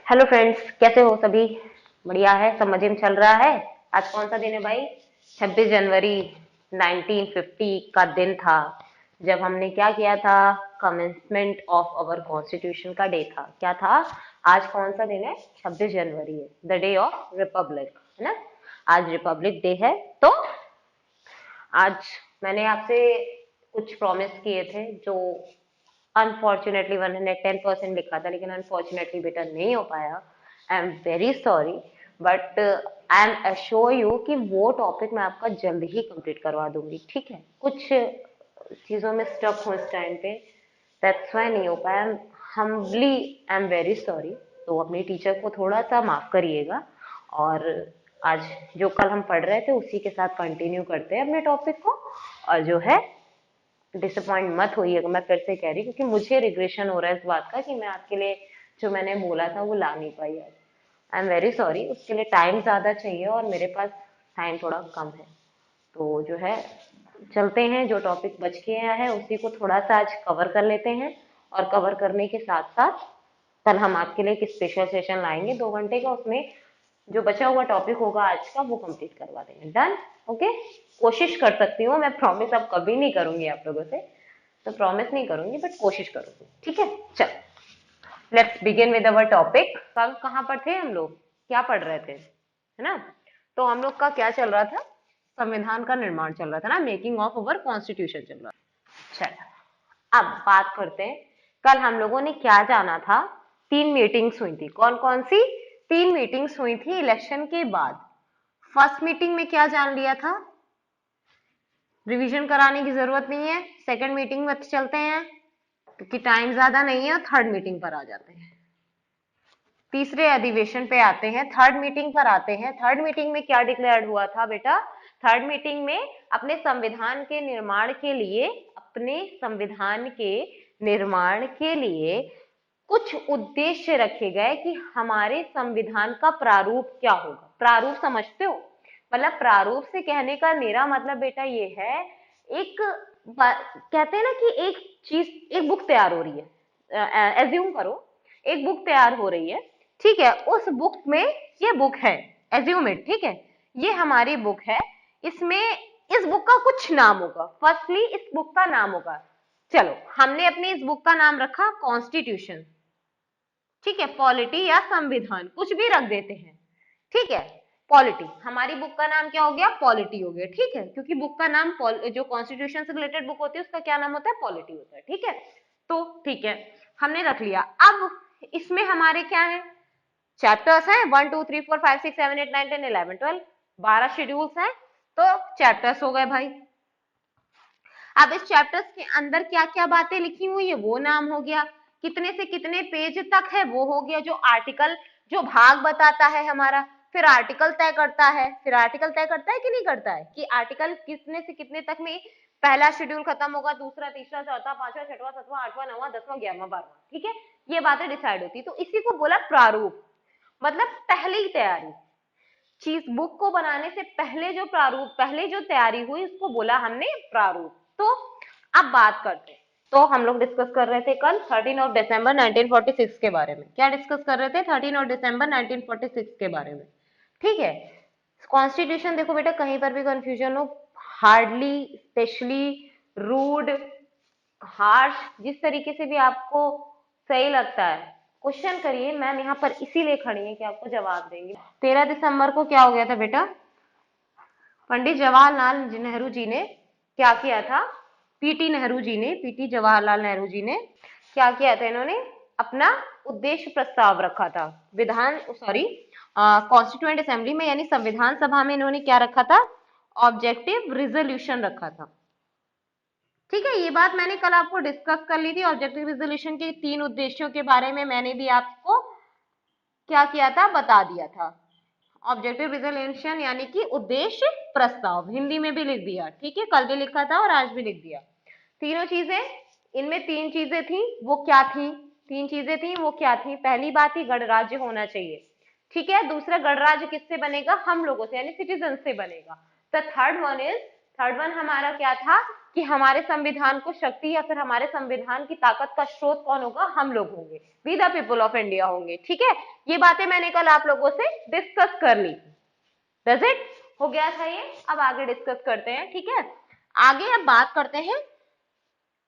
Hello friends, कैसे हो सभी? बढ़िया है, सब मजे में चल रहा है। आज कौन सा दिन है भाई? 26 जनवरी 1950 का दिन था जब हमने क्या किया था? कमेंसमेंट ऑफ अवर कॉन्स्टिट्यूशन का डे था। क्या था? आज कौन सा दिन है? 26 जनवरी है, द डे ऑफ रिपब्लिक, है ना? आज रिपब्लिक डे है। तो आज मैंने आपसे कुछ प्रॉमिस किए थे जो अनफॉर्चुनेटली 110% लिखा था, लेकिन अनफॉर्चुनेटली बेटा नहीं हो पाया। आई am very sorry, but I am assure you कि वो टॉपिक मैं आपका जल्द ही कंप्लीट करवा दूंगी। ठीक है? कुछ चीजों में स्टक हूँ इस टाइम पे, दैट्स वाई नहीं हो पाया। Humbly I am very sorry. तो अपनी टीचर को थोड़ा सा माफ करिएगा। और आज जो कल हम पढ़ रहे थे उसी के साथ कंटिन्यू करते हैं अपने टॉपिक को। और जो है, डिसअपॉइंट मत होइएगा, मैं फिर से कह रही हूँ, क्योंकि मुझे रिग्रेशन हो रहा है इस बात का कि मैं आपके लिए जो मैंने बोला था वो ला नहीं पाई आज। आई एम वेरी सॉरी, उसके लिए टाइम ज़्यादा चाहिए और मेरे पास टाइम थोड़ा कम है। तो जो है, चलते हैं, जो टॉपिक बच गया है उसी को थोड़ा सा आज कवर कर लेते हैं। और कवर करने के साथ साथ कल हम आपके लिए एक स्पेशल सेशन लाएंगे 2 घंटे का, उसमें जो बचा हुआ टॉपिक होगा आज का वो कंप्लीट करवा देंगे। डन? ओके? कोशिश कर सकती हूँ मैं, प्रॉमिस अब कभी नहीं करूंगी आप लोगों से। तो प्रॉमिस नहीं करूंगी बट कोशिश करूंगी। ठीक है? चल, let's begin with our topic. कल कहाँ पर थे हम लोग? क्या पढ़ रहे थे, है ना? तो हम लोग का क्या चल रहा था? संविधान का निर्माण चल रहा था ना, मेकिंग ऑफ अवर कॉन्स्टिट्यूशन चल रहा था। चल, अब बात करते हैं कल हम लोगों ने क्या जाना था। 3 मीटिंग्स हुई थी। कौन कौन सी? 3 मीटिंग्स हुई थी इलेक्शन के बाद। फर्स्ट मीटिंग में क्या जान लिया था? रिवीजन कराने की जरूरत नहीं है। सेकंड मीटिंग में चलते हैं क्योंकि टाइम ज्यादा नहीं है, और थर्ड मीटिंग पर आ जाते हैं। तीसरे अधिवेशन पे आते हैं, थर्ड मीटिंग पर आते हैं। थर्ड मीटिंग में क्या डिक्लेयर हुआ था बेटा? थर्ड मीटिंग में अपने संविधान के निर्माण के लिए, अपने संविधान के निर्माण के लिए कुछ उद्देश्य रखे गए कि हमारे संविधान का प्रारूप क्या होगा। प्रारूप समझते हो? मतलब प्रारूप से कहने का मेरा मतलब बेटा ये है, एक कहते हैं ना कि एक चीज, एक बुक तैयार हो रही है, एज्यूम करो एक बुक तैयार हो रही है। ठीक है? उस बुक में, ये बुक है, एज्यूम इट, ठीक है? ये हमारी बुक है। इसमें इस बुक का कुछ नाम होगा। फर्स्टली इस बुक का नाम होगा, चलो हमने अपनी इस बुक का नाम रखा कॉन्स्टिट्यूशन। ठीक है? पॉलिटी या संविधान कुछ भी रख देते हैं। ठीक है? पॉलिटी, हमारी बुक का नाम क्या हो गया? पॉलिटी हो गया। ठीक है? क्योंकि बुक का नाम, जो कॉन्स्टिट्यूशन से रिलेटेड बुक होती है उसका क्या नाम होता है? पॉलिटी होता है। ठीक है? तो ठीक है, हमने रख लिया। अब इसमें हमारे क्या है? चैप्टर्स हैं 1 2 3 4 5 6 7 8 9 10 11 12, 12 शेड्यूल्स हैं। तो चैप्टर्स हो गए भाई। अब इस चैप्टर्स के अंदर क्या क्या बातें लिखी हुई है वो नाम हो गया। कितने से कितने पेज तक है वो हो गया। जो आर्टिकल, जो भाग बताता है हमारा, फिर आर्टिकल तय करता है। फिर आर्टिकल तय करता है कि नहीं करता है, कि आर्टिकल कितने से कितने तक में पहला शेड्यूल खत्म होगा, दूसरा, तीसरा, चौथा, पांचवा, छठवां, सातवां, आठवां, नौवां, 10वां, 11वां, 12वां। ठीक है? ये बातें डिसाइड होती। तो इसी को बोला प्रारूप। मतलब पहली तैयारी, चीज बुक को बनाने से पहले जो प्रारूप, पहले जो तैयारी हुई उसको बोला हमने प्रारूप। तो अब बात करते हैं। तो हम लोग डिस्कस कर रहे थे कल 13 ऑफ दिसंबर 1946 के बारे में। क्या डिस्कस कर रहे थे? 13 ऑफ दिसंबर 1946 के बारे में। ठीक है? कॉन्स्टिट्यूशन, देखो बेटा कहीं पर भी कंफ्यूजन हो, हार्डली, स्पेशली, रूड, हार्श, जिस तरीके से भी आपको सही लगता है क्वेश्चन करिए। मैम यहाँ पर इसीलिए खड़ी है कि आपको जवाब देंगे। 13 दिसंबर को क्या हो गया था बेटा? पंडित जवाहरलाल नेहरू जी ने क्या किया था? पीटी नेहरू जी ने, पीटी जवाहरलाल नेहरू जी ने क्या किया था? इन्होंने अपना उद्देश्य प्रस्ताव रखा था विधान, सॉरी, कॉन्स्टिट्यूएंट असेंबली में, यानी संविधान सभा में इन्होंने क्या रखा था? ऑब्जेक्टिव रिजोल्यूशन रखा था। ठीक है? ये बात मैंने कल आपको डिस्कस कर ली थी। ऑब्जेक्टिव रिजोल्यूशन के 3 उद्देश्यों के बारे में मैंने भी आपको क्या किया था? बता दिया था। ऑब्जेक्टिव रिजोल्यूशन यानी कि उद्देश्य प्रस्ताव, हिंदी में भी लिख दिया। ठीक है? कल भी लिखा था और आज भी लिख दिया। तीनों चीजें, इनमें 3 चीजें थी, वो क्या थी? 3 चीजें थी, वो क्या थी? पहली बात ही गणराज्य होना चाहिए। ठीक है? दूसरा, गणराज्य किससे बनेगा? हम लोगों से, यानी सिटीजन से बनेगा। The third one is, third one हमारा क्या था? कि हमारे संविधान को शक्ति या फिर हमारे संविधान की ताकत का स्रोत कौन होगा, हम लोग होंगे, we the people of India होंगे। ठीक है, ये बातें मैंने कल आप लोगों से डिस्कस कर ली। डज इट, हो गया था ये। अब आगे डिस्कस करते हैं। ठीक है, आगे अब बात करते हैं,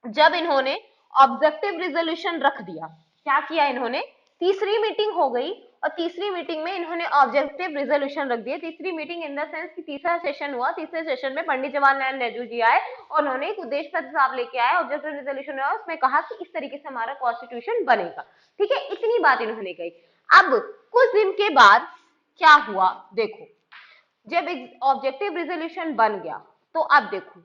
जब इन्होंने ऑब्जेक्टिव रिजोल्यूशन रख दिया, क्या किया इन्होंने, तीसरी मीटिंग हो गई और तीसरी मीटिंग में इन्होंने ऑब्जेक्टिव रिजोल्यूशन रख दिया। तीसरी मीटिंग इन द सेंस कि तीसरा सेशन हुआ, तीसरे सेशन में पंडित जवाहरलाल नेहरू जी आए और उन्होंने एक उद्देश्य प्रस्ताव लेके आए, ऑब्जेक्टिव रिजोल्यूशन हुआ, उसमें कहा कि इस तरीके से हमारा कॉन्स्टिट्यूशन बनेगा। ठीक है, इतनी बात इन्होंने कही। अब कुछ दिन के बाद क्या हुआ देखो, जब ऑब्जेक्टिव रिजोल्यूशन बन गया तो अब देखो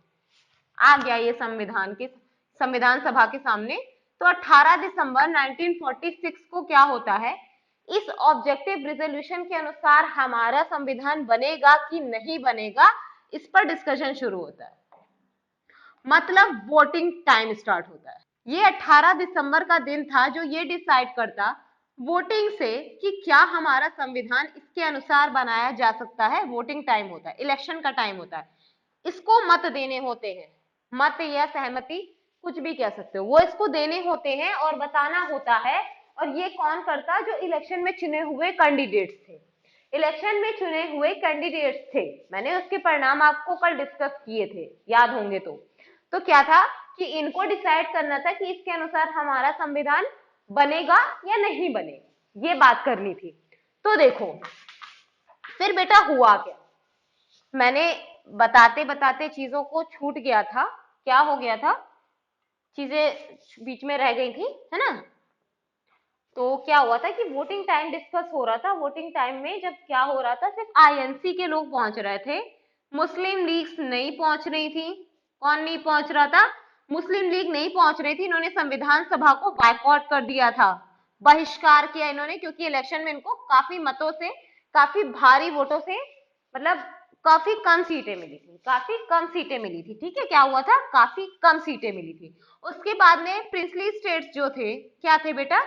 आ गया ये संविधान सभा के सामने। तो 18 दिसंबर 1946 को क्या होता है, इस ऑब्जेक्टिव रिजोल्यूशन के अनुसार हमारा संविधान बनेगा कि नहीं बनेगा, इस पर डिस्कशन शुरू होता है। मतलब वोटिंग टाइम स्टार्ट होता है। ये 18 दिसंबर का दिन था जो ये डिसाइड करता वोटिंग से कि क्या हमारा संविधान इसके अनुसार बनाया जा सकता है। वोटिंग टाइम होता है, इलेक्शन का टाइम होता है, इसको मत देने होते हैं, मत या सहमति कुछ भी कह सकते हो, वो इसको देने होते हैं और बताना होता है। और ये कौन करता, जो इलेक्शन में चुने हुए कैंडिडेट्स थे, इलेक्शन में चुने हुए कैंडिडेट्स थे। मैंने उसके परिणाम आपको कल डिस्कस किए थे, याद होंगे तो क्या था कि इनको डिसाइड करना था कि इसके अनुसार हमारा संविधान बनेगा या नहीं बनेगा, ये बात करनी थी। तो देखो फिर बेटा हुआ क्या, मैंने बताते बताते चीजों को छूट गया था, क्या हो गया था, चीजें बीच में रह गई थी, है ना। तो क्या हुआ था कि वोटिंग टाइम डिस्कस हो रहा था। वोटिंग टाइम में जब क्या हो रहा था, सिर्फ आईएनसी के लोग पहुंच रहे थे, मुस्लिम लीग नहीं पहुंच रही थी। कौन नहीं पहुंच रहा था, मुस्लिम लीग नहीं पहुंच रही थी। इन्होंने संविधान सभा को बायकॉट कर दिया था, बहिष्कार किया इन्होंने, क्योंकि इलेक्शन में इनको काफी मतों से, काफी भारी वोटों से, मतलब काफी कम सीटें मिली थी, काफी कम सीटें मिली थी। ठीक है, क्या हुआ था, काफी कम सीटें मिली थी। उसके बाद में प्रिंसली स्टेट्स जो थे, क्या थे बेटा,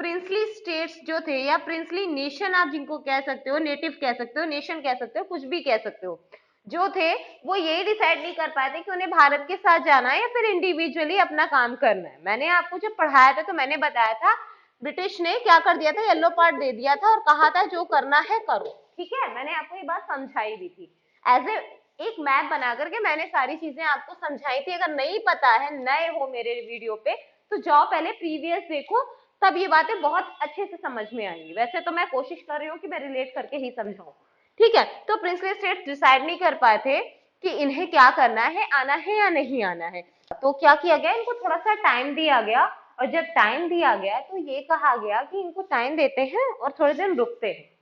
प्रिंसली स्टेट्स जो थे या प्रिंसली नेशन आप जिनको कह सकते हो, नेटिव कह सकते हो, नेशन कह सकते हो, कुछ भी कह सकते हो, जो थे वो यही डिसाइड नहीं कर पाए थे कि उन्हें भारत के साथ जाना है या फिर इंडिविजुअली अपना काम करना है। मैंने आपको जब पढ़ाया था तो मैंने बताया था ब्रिटिश ने क्या कर दिया था, येलो कार्ड दे दिया था और कहा था जो करना है करो। ठीक है, मैंने आपको ये बात समझाई भी थी, एज ए एक मैप बना करके मैंने सारी चीजें आपको समझाई थी। अगर नहीं पता है, नए हो मेरे वीडियो पे, तो जाओ पहले प्रीवियस देखो, तब ये बातें बहुत अच्छे से समझ में आएंगी। वैसे तो मैं कोशिश कर रही हूँ कि मैं रिलेट करके ही समझाऊं। ठीक है, तो प्रिंसली स्टेट्स डिसाइड नहीं कर पाए थे कि इन्हें क्या करना है, आना है या नहीं आना है। तो क्या किया गया, इनको थोड़ा सा टाइम दिया गया, और जब टाइम दिया गया तो ये कहा गया कि इनको टाइम देते हैं और थोड़े दिन रुकते हैं।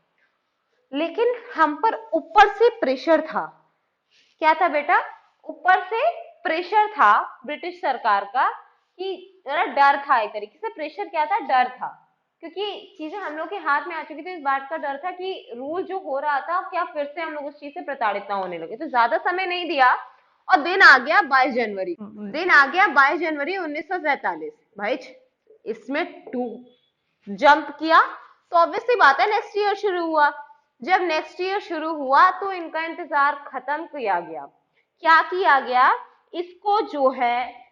लेकिन हम पर ऊपर से प्रेशर था, क्या था बेटा, ऊपर से प्रेशर था ब्रिटिश सरकार का, कि डर था, एक तरीके से प्रेशर क्या था, डर था, क्योंकि चीजें हम लोग के हाथ में आ चुकी थी। इस बात का डर था कि रूल जो हो रहा था क्या फिर से हम लोग उस चीज से प्रताड़ित ना होने लगे। तो ज्यादा समय नहीं दिया और दिन आ गया 22 जनवरी, दिन आ गया 22 जनवरी 1947। भाई इसमें टू जंप किया तो ऑब्वियसली बात है नेक्स्ट ईयर शुरू हुआ। जब नेक्स्ट ईयर शुरू हुआ तो इनका इंतजार खत्म किया गया। क्या किया गया, इसको जो है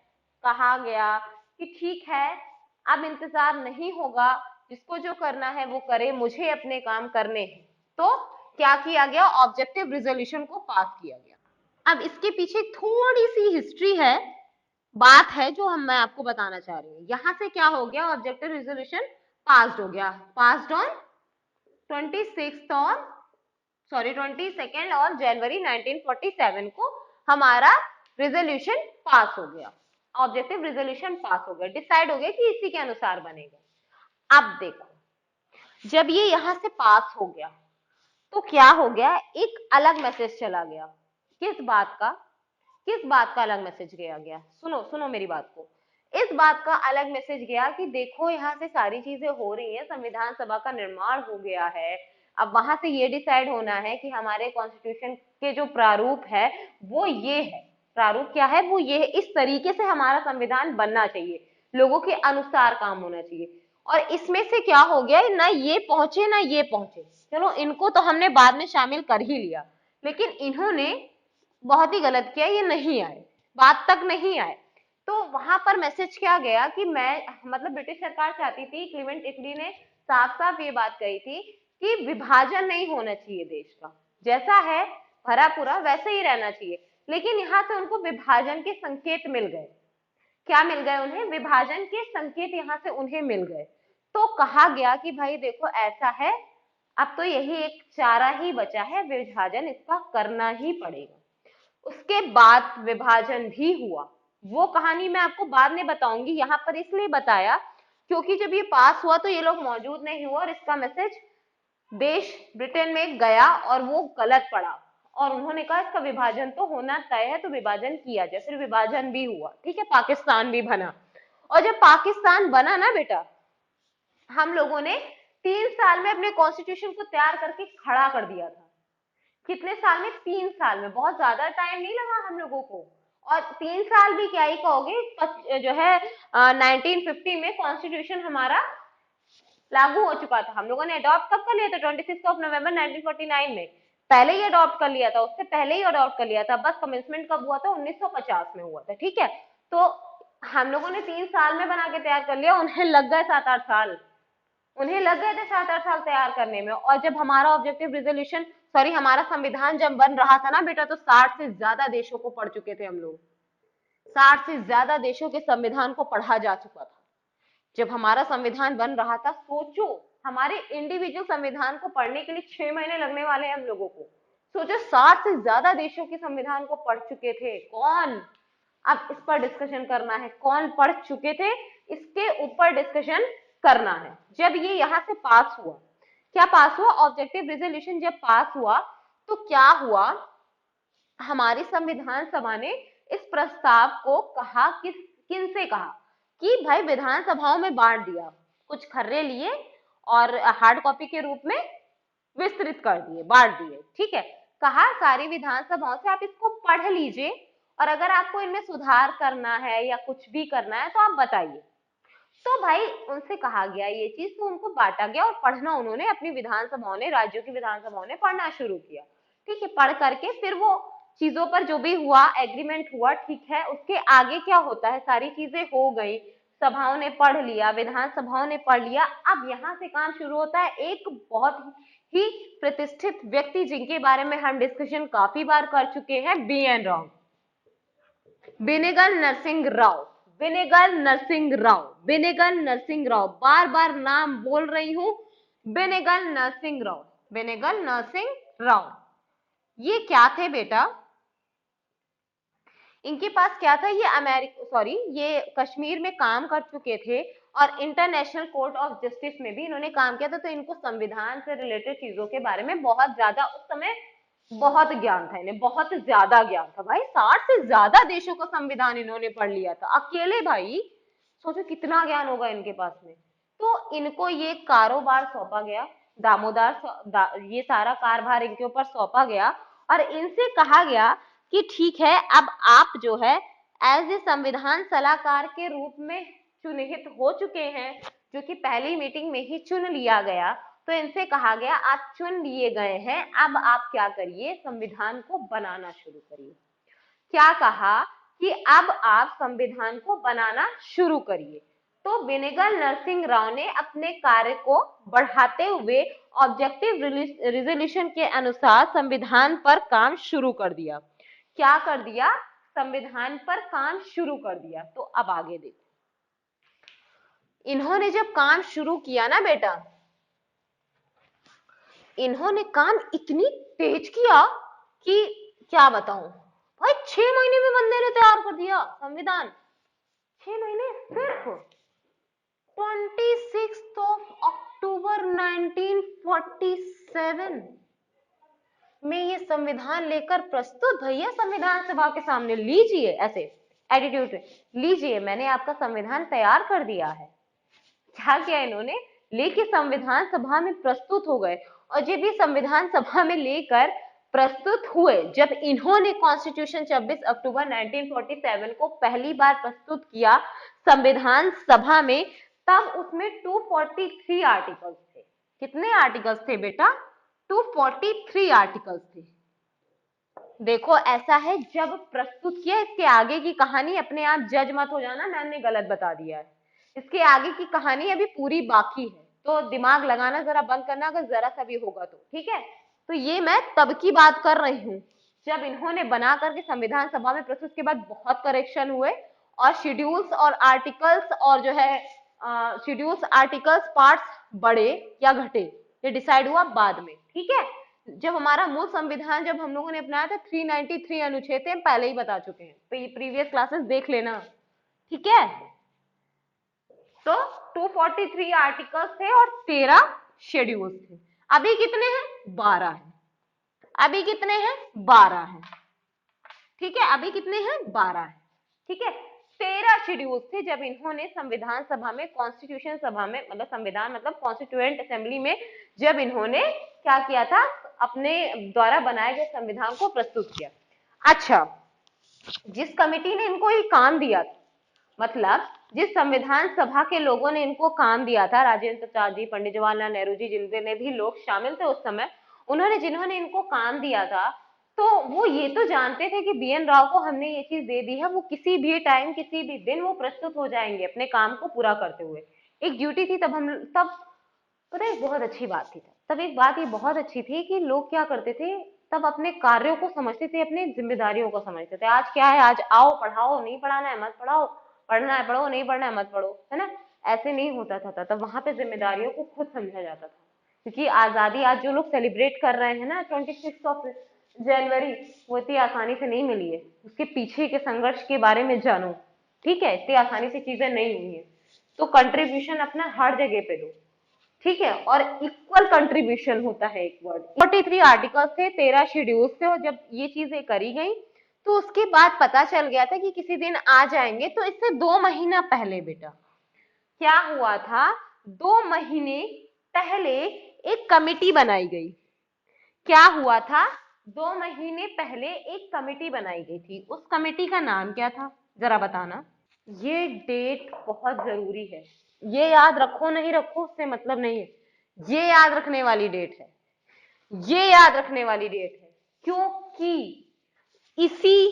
कहा गया कि ठीक है अब इंतजार नहीं होगा, जिसको जो करना है वो करे, मुझे अपने काम करने हैं। तो क्या किया गया, ऑब्जेक्टिव रिजोल्यूशन को पास किया गया। अब इसके पीछे थोड़ी सी हिस्ट्री है, बात है जो मैं आपको बताना चाह रही हूँ। यहां से क्या हो गया, ऑब्जेक्टिव रिजोल्यूशन पास्ड हो गया, पास्ड ऑन 22 और जनवरी 1947 को हमारा रिजोल्यूशन पास हो गया, ऑब्जेक्टिव रिजोल्यूशन पास हो गया, डिसाइड हो गया कि इसी के अनुसार बनेगा। अब देखो जब ये यहां से पास हो गया तो क्या हो गया, एक अलग मैसेज चला गया। किस बात का, किस बात का अलग मैसेज गया गया, सुनो सुनो मेरी बात को। इस बात का अलग मैसेज गया कि देखो यहाँ से सारी चीजें हो रही हैं, संविधान सभा का निर्माण हो गया है, अब वहां से ये डिसाइड होना है कि हमारे कॉन्स्टिट्यूशन के जो प्रारूप है वो ये है, प्रारूप क्या है वो ये है, इस तरीके से हमारा संविधान बनना चाहिए, लोगों के अनुसार काम होना चाहिए। और इसमें से क्या हो गया, ना ये पहुंचे ना ये पहुंचे, चलो इनको तो हमने बाद में शामिल कर ही लिया, लेकिन इन्होंने बहुत ही गलत किया, ये नहीं आए। बात तक नहीं आए। तो वहां पर मैसेज क्या गया कि मैं मतलब ब्रिटिश सरकार चाहती थी, क्लीमेंट इटली ने साफ साफ ये बात कही थी कि विभाजन नहीं होना चाहिए देश का, जैसा है भरा पूरा वैसे ही रहना चाहिए। लेकिन यहाँ से उनको विभाजन के संकेत मिल गए। क्या मिल गए उन्हें? विभाजन के संकेत यहाँ से उन्हें मिल गए। तो कहा गया कि भाई देखो ऐसा है, अब तो यही एक चारा ही बचा है, विभाजन इसका करना ही पड़ेगा। उसके बाद विभाजन भी हुआ। वो कहानी मैं आपको बाद में बताऊंगी, यहाँ पर इसलिए बताया क्योंकि जब ये पास हुआ तो ये लोग मौजूद नहीं हुआ और इसका मैसेज देश ब्रिटेन में गया और वो गलत पड़ा और उन्होंने कहा इसका विभाजन तो होना तय है, तो विभाजन किया जाए। फिर विभाजन भी हुआ, ठीक है, पाकिस्तान भी बना। और जब पाकिस्तान बना ना बेटा, हम लोगों ने 3 साल में अपने कॉन्स्टिट्यूशन को तैयार करके खड़ा कर दिया था। कितने साल में? 3 साल में। बहुत ज्यादा टाइम नहीं लगा हम लोगों को। और 3 साल भी क्या ही कहोगे, जो है 1950 में कॉन्स्टिट्यूशन हमारा लागू हो चुका था। हम लोगों ने अडॉप्ट कब कर लिया था? 26 नवंबर 1949 में। पहले ही अडॉप्ट कर लिया था, उससे पहले ही अडॉप्ट कर लिया था। बस कमेंसमेंट कब हुआ था? 1950 में हुआ था, ठीक है। तो हम लोगों ने 3 साल में बना के तैयार कर लिया, उन्हें लग गए 7-8 साल। उन्हें लग गए थे 7-8 साल तैयार करने में। और जब हमारा ऑब्जेक्टिव रिजोल्यूशन, सॉरी, हमारा संविधान जब बन रहा था ना बेटा, तो 60 से ज्यादा देशों को पढ़ चुके थे हम लोग। 60 से ज्यादा देशों के संविधान को पढ़ा जा चुका था जब हमारा संविधान बन रहा था। सोचो, हमारे इंडिविजुअल संविधान को पढ़ने के लिए 6 महीने लगने वाले हैं हम लोगों को। सोचो, 60 से ज्यादा देशों के संविधान को पढ़ चुके थे कौन। अब इस पर डिस्कशन करना है, कौन पढ़ चुके थे, इसके ऊपर डिस्कशन करना है। जब ये यहां से पास हुआ, क्या पास हुआ? ऑब्जेक्टिव रिजोल्यूशन जब पास हुआ तो क्या हुआ, हमारी संविधान सभा ने इस प्रस्ताव को कहा, किन से कहा कि भाई विधानसभाओं में बांट दिया, कुछ खर्रे लिए और हार्ड कॉपी के रूप में विस्तृत कर दिए, बांट दिए, ठीक है। कहा सारी विधानसभाओं से आप इसको पढ़ लीजिए और अगर आपको इनमें सुधार करना है या कुछ भी करना है तो आप बताइए। तो भाई उनसे कहा गया ये चीज, तो उनको बांटा गया और पढ़ना उन्होंने अपनी विधानसभाओं ने, राज्यों की विधानसभाओं ने पढ़ना शुरू किया, ठीक है। पढ़ करके फिर वो चीजों पर जो भी हुआ, एग्रीमेंट हुआ, ठीक है। उसके आगे क्या होता है, सारी चीजें हो गई, सभाओं ने पढ़ लिया, विधानसभाओं ने पढ़ लिया। अब यहाँ से काम शुरू होता है एक बहुत ही प्रतिष्ठित व्यक्ति जिनके बारे में हम डिस्कशन काफी बार कर चुके हैं, BN राव, बेनेगल नरसिंह राव, बेनेगल नरसिंह राव, बेनेगल नरसिंह राव, बार बार नाम बोल रही हूं, बेनेगल नरसिंह राव, बेनेगल नरसिंह राव। ये क्या थे बेटा? इनके पास क्या था? ये अमेरिका, सॉरी, ये कश्मीर में काम कर चुके थे और इंटरनेशनल कोर्ट ऑफ जस्टिस में भी इन्होंने काम किया था। तो इनको संविधान से रिलेटेड चीजों के बारे में बहुत ज्यादा उस समय बहुत ज्ञान था, इन्हें बहुत ज्यादा ज्ञान था भाई। 60 से ज्यादा देशों का संविधान इन्होंने पढ़ लिया था अकेले भाई। सोचो कितना ज्ञान होगा इनके पास में। तो इनको ये कारोबार सौंपा गया, ये सारा कारभार इनके ऊपर सौंपा गया और इनसे कहा गया कि ठीक है, अब आप जो है एज ए संविधान सलाहकार के रूप में चुनित हो चुके हैं, जो कि पहली मीटिंग में ही चुन लिया गया। तो इनसे कहा गया आप चुन लिए गए हैं, अब आप क्या करिए, संविधान को बनाना शुरू करिए। क्या कहा कि अब आप संविधान को बनाना शुरू करिए। तो बेनेगल नरसिंह राव ने अपने कार्य को बढ़ाते हुए ऑब्जेक्टिव रिजोल्यूशन के अनुसार संविधान पर काम शुरू कर दिया। क्या कर दिया? संविधान पर काम शुरू कर दिया। तो अब आगे देखो, इन्होंने जब काम शुरू किया ना बेटा, इन्होंने काम इतनी तेज किया कि क्या बताऊं भाई, 6 महीने में बंदे ने तैयार कर दिया संविधान। 6 महीने सिर्फ। 26 अक्टूबर 1947 में ये संविधान लेकर प्रस्तुत, भैया संविधान सभा के सामने लीजिए, ऐसे एटीट्यूड में लीजिए, मैंने आपका संविधान तैयार कर दिया है। क्या किया इन्होंने? लेके संविधान सभा में प्रस्तुत हो गए। और जब ये संविधान सभा में लेकर प्रस्तुत हुए, जब इन्होंने कॉन्स्टिट्यूशन 26 अक्टूबर 1947 को पहली बार प्रस्तुत किया संविधान सभा में, तब उसमें 243 आर्टिकल्स थे। कितने आर्टिकल्स थे बेटा? 243 आर्टिकल्स थे। देखो ऐसा है, जब प्रस्तुत किया, इसके आगे की कहानी अपने आप जज मत हो जाना मैंने गलत बता दिया है, इसके आगे की कहानी अभी पूरी बाकी है, तो दिमाग लगाना जरा बंद करना अगर जरा सा भी होगा तो, ठीक है। तो ये मैं तब की बात कर रही हूँ जब इन्होंने बना करके संविधान सभा में प्रस्तुत के बाद बहुत करेक्शन हुए और शेड्यूल्स और आर्टिकल्स और जो है शेड्यूल्स आर्टिकल्स पार्ट्स बढ़े या घटे, ये डिसाइड हुआ बाद में, ठीक है। जब हमारा मूल संविधान जब हम लोगों ने अपनाया था 393 अनुच्छेद थे, हम पहले ही बता चुके हैं, प्रीवियस क्लासेस देख लेना, ठीक है। तो 243 आर्टिकल्स थे और 13 शेड्यूल्स थे। अभी कितने हैं? 12 हैं। अभी कितने हैं? 12 हैं, ठीक है। अभी कितने हैं? 12 हैं, ठीक है। 13 शेड्यूल्स थे जब इन्होंने संविधान सभा में, कॉन्स्टिट्यूशन सभा में, मतलब संविधान मतलब कॉन्स्टिट्यूएंट असेंबली में जब इन्होंने क्या किया था, अपने द्वारा बनाए गए संविधान को प्रस्तुत किया। अच्छा, जिस कमेटी ने इनको ये काम दिया था, मतलब जिस संविधान सभा के लोगों ने इनको काम दिया था, राजेंद्र प्रसाद जी, पंडित जवाहरलाल नेहरू जी, जितने भी लोग शामिल थे उस समय, उन्होंने जिन्होंने इनको काम दिया था, तो वो ये तो जानते थे कि बीएन राव को हमने ये चीज दे दी है, वो किसी भी टाइम किसी भी दिन वो प्रस्तुत हो जाएंगे अपने काम को पूरा करते हुए। एक ड्यूटी थी तब पता है बहुत अच्छी बात थी, तब एक बात ये बहुत अच्छी थी कि लोग क्या करते थे, तब अपने कार्यों को समझते थे, अपनी जिम्मेदारियों को समझते थे। आज क्या है, आज आओ पढ़ाओ, नहीं पढ़ाना है मत पढ़ाओ, पढ़ना है पढ़ो, नहीं पढ़ना है मत पढ़ो, है ना। ऐसे नहीं होता था, तब वहां पे जिम्मेदारियों को खुद समझा जाता था। क्योंकि आजादी आज जो लोग सेलिब्रेट कर रहे हैं ना 26 जनवरी, वो इतनी आसानी से नहीं मिली है, उसके पीछे के संघर्ष के बारे में जानो, ठीक है। इतनी आसानी से चीजें नहीं हुई है, तो कंट्रीब्यूशन अपना हर जगह पे दो, ठीक है। और इक्वल कंट्रीब्यूशन होता है, एक वर्ड। 43 आर्टिकल्स थे, 13 शेड्यूल्स थे, और जब ये चीजें करी गई तो उसके बाद पता चल गया था कि किसी दिन आ जाएंगे। तो इससे 2 महीना पहले बेटा क्या हुआ था, 2 महीने पहले एक कमेटी बनाई गई। क्या हुआ था? 2 महीने पहले एक कमेटी बनाई गई थी। उस कमेटी का नाम क्या था, जरा बताना। ये डेट बहुत जरूरी है, ये याद रखो नहीं रखो उससे मतलब नहीं है, ये याद रखने वाली डेट है, ये याद रखने वाली डेट है। क्योंकि इसी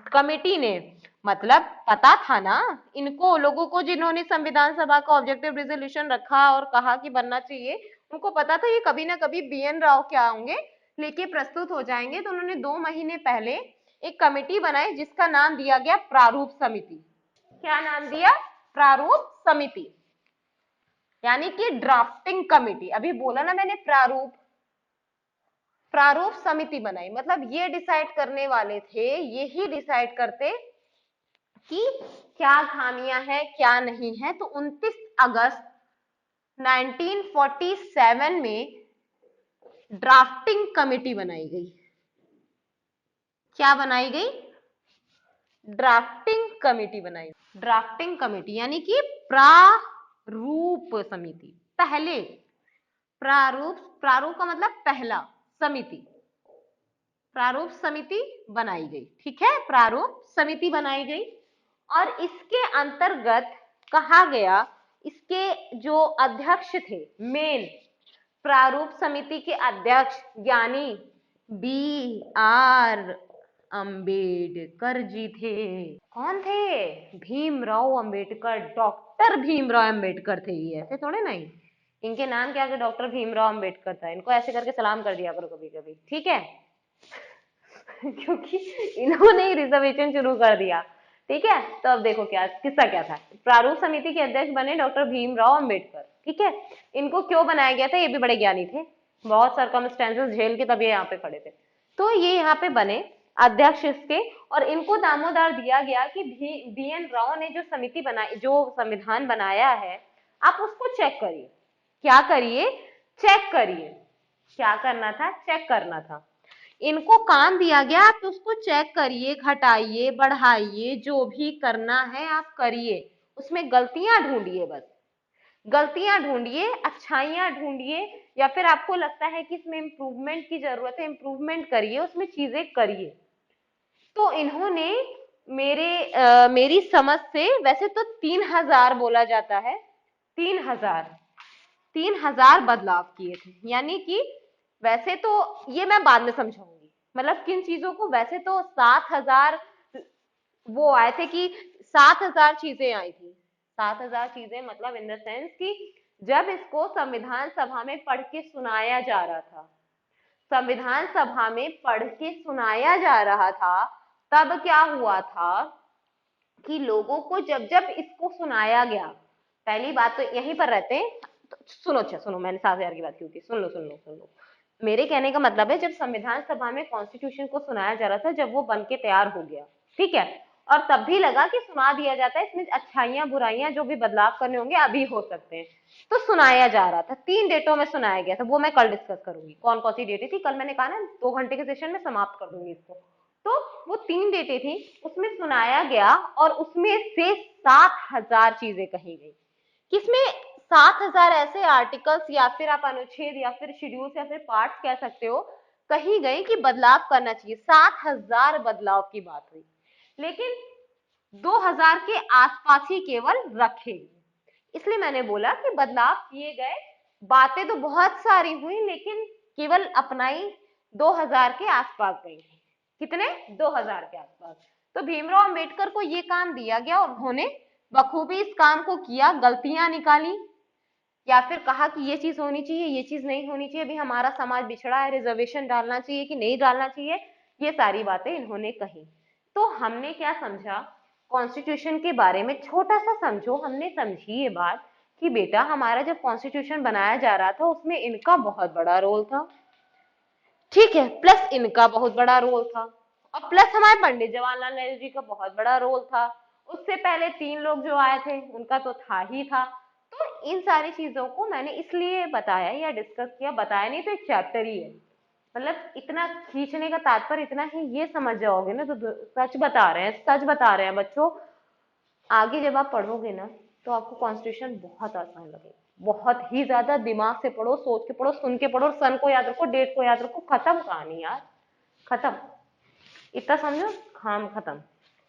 कमेटी ने, मतलब पता था ना इनको, लोगों को जिन्होंने संविधान सभा का ऑब्जेक्टिव रेजोल्यूशन रखा और कहा कि बनना चाहिए, उनको पता था ये कभी ना कभी बीएन राव क्या होंगे, लेके प्रस्तुत हो जाएंगे। तो उन्होंने 2 महीने पहले एक कमेटी बनाई जिसका नाम दिया गया प्रारूप समिति। क्या नाम दिया? प्रारूप समिति, यानी कि ड्राफ्टिंग कमेटी। अभी बोला ना मैंने प्रारूप, प्रारूप समिति बनाई, मतलब ये डिसाइड करने वाले थे, यही डिसाइड करते कि क्या खामियां हैं क्या नहीं है। तो 29 अगस्त 1947 में ड्राफ्टिंग कमेटी बनाई गई। क्या बनाई गई? ड्राफ्टिंग कमेटी बनाई। ड्राफ्टिंग कमेटी यानी कि प्रारूप समिति। पहले प्रारूप, प्रारूप का मतलब पहला, समिति, प्रारूप समिति बनाई गई, ठीक है। प्रारूप समिति बनाई गई और इसके अंतर्गत कहा गया, इसके जो अध्यक्ष थे, मेन प्रारूप समिति के अध्यक्ष ज्ञानी B.R. अंबेडकर जी थे। कौन थे? भीमराव अंबेडकर, डॉक्टर भीमराव अंबेडकर थे ये, ऐसे थोड़े नहीं। इनके नाम क्या है? डॉक्टर भीमराव अंबेडकर था। इनको ऐसे करके सलाम कर दिया करो कभी कभी, ठीक है। क्योंकि इन्होंने ही रिजर्वेशन शुरू कर दिया, ठीक है। तो अब देखो क्या किस्सा क्या था। प्रारूप समिति के अध्यक्ष बने डॉक्टर भीमराव अंबेडकर, ठीक है। इनको क्यों बनाया गया था? ये भी बड़े ज्ञानी थे, बहुत सर्कमस्टेंसेस झेल के तब ये यहाँ पे खड़े थे। तो ये यहाँ पे बने अध्यक्ष इसके, और इनको दामोदर दिया गया कि बीएन राव ने जो समिति बनाई, जो संविधान बनाया है, आप उसको चेक करिए। क्या करिए? चेक करिए। क्या करना था? चेक करना था। इनको काम दिया गया, आप उसको चेक करिए, घटाइए बढ़ाइए, जो भी करना है आप करिए, उसमें गलतियां ढूंढिए, बस गलतियां ढूंढिए, अच्छाइयां ढूंढिए, या फिर आपको लगता है कि इसमें इम्प्रूवमेंट की जरूरत है, इम्प्रूवमेंट करिए, उसमें चीजें करिए। तो इन्होंने मेरी समझ से, वैसे तो 3000 बोला जाता है, 3000 बदलाव किए थे। यानी कि वैसे तो ये मैं बाद में समझाऊंगी, मतलब किन चीजों को, वैसे तो 7,000 वो आए थे कि 7,000 चीजें आई थी, 7,000 चीजें, मतलब इन द सेंस कि जब इसको संविधान सभा में पढ़ के सुनाया जा रहा था, संविधान सभा में पढ़ के सुनाया जा रहा था, तब क्या हुआ था कि लोगों को जब जब इसको सुनाया गया, पहली बात तो यहीं पर रहते हैं, तो सुनो, अच्छा सुनो, मैंने 7,000 की बात क्यों की, सुन लो सुन लो सुन लो। मेरे कहने का मतलब है, जब संविधान सभा में कॉन्स्टिट्यूशन को सुनाया जा रहा था, जब वो बन के तैयार हो गया, ठीक है, और तब भी लगा कि सुना दिया जाता है, इसमें अच्छाइयां बुराइयां जो भी बदलाव करने होंगे अभी हो सकते हैं, तो सुनाया जा रहा था। 3 डेटों में सुनाया गया था, वो मैं कल डिस्कस करूंगी कौन कौन सी डेटें थी, कल मैंने कहा ना 2 घंटे के सेशन में समाप्त कर दूंगी इसको। तो वो 3 डेटें थी, उसमें सुनाया गया और उसमें से 7,000 चीजें कही गई। किसमें? 7,000 ऐसे आर्टिकल्स या फिर आप अनुच्छेद या फिर शेड्यूल्स या फिर पार्ट्स कह सकते हो, कही गई कि बदलाव करना चाहिए। 7,000 बदलाव की बात हुई, लेकिन 2,000 के आसपास ही केवल रखे गए। इसलिए मैंने बोला कि बदलाव किए गए, बातें तो बहुत सारी हुई, लेकिन केवल अपनाई 2,000 के आसपास गई। कितने? 2,000 के आसपास। तो भीमराव अंबेडकर को ये काम दिया गया और उन्होंने बखूबी इस काम को किया, गलतियां निकाली या फिर कहा कि ये चीज होनी चाहिए, ये चीज नहीं होनी चाहिए, अभी हमारा समाज बिछड़ा है, रिजर्वेशन डालना चाहिए कि नहीं डालना चाहिए, ये सारी बातें इन्होंने कही। तो हमने क्या समझा कॉन्स्टिट्यूशन के बारे में, छोटा सा समझो, हमने समझी ये बात कि बेटा हमारा जब कॉन्स्टिट्यूशन बनाया जा रहा था उसमें इनका बहुत बड़ा रोल था, ठीक है, प्लस इनका बहुत बड़ा रोल था, और प्लस हमारे पंडित जवाहरलाल नेहरू जी का बहुत बड़ा रोल था, उससे पहले 3 लोग जो आए थे उनका तो था ही था। तो इन सारी चीजों को मैंने इसलिए बताया या डिस्कस किया, बताया नहीं तो एक चैप्टर ही है, मतलब इतना खींचने का तात्पर्य इतना ही, ये समझ जाओगे ना तो सच बता रहे हैं, सच बता रहे हैं बच्चों, आगे जब आप पढ़ोगे ना तो आपको कॉन्स्टिट्यूशन बहुत आसान लगेगा, बहुत ही ज्यादा दिमाग से पढ़ो, सोच के पढ़ो, सुन के पढ़ो, सन को याद रखो, डेट को याद रखो, खत्म कहानी यार, खत्म, इतना समझो, काम खत्म।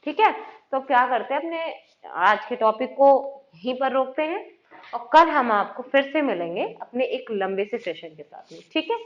ठीक है, तो क्या करते हैं, अपने आज के टॉपिक को यहीं पर रोकते हैं और कल हम आपको फिर से मिलेंगे अपने एक लंबे से सेशन के साथ में, ठीक है।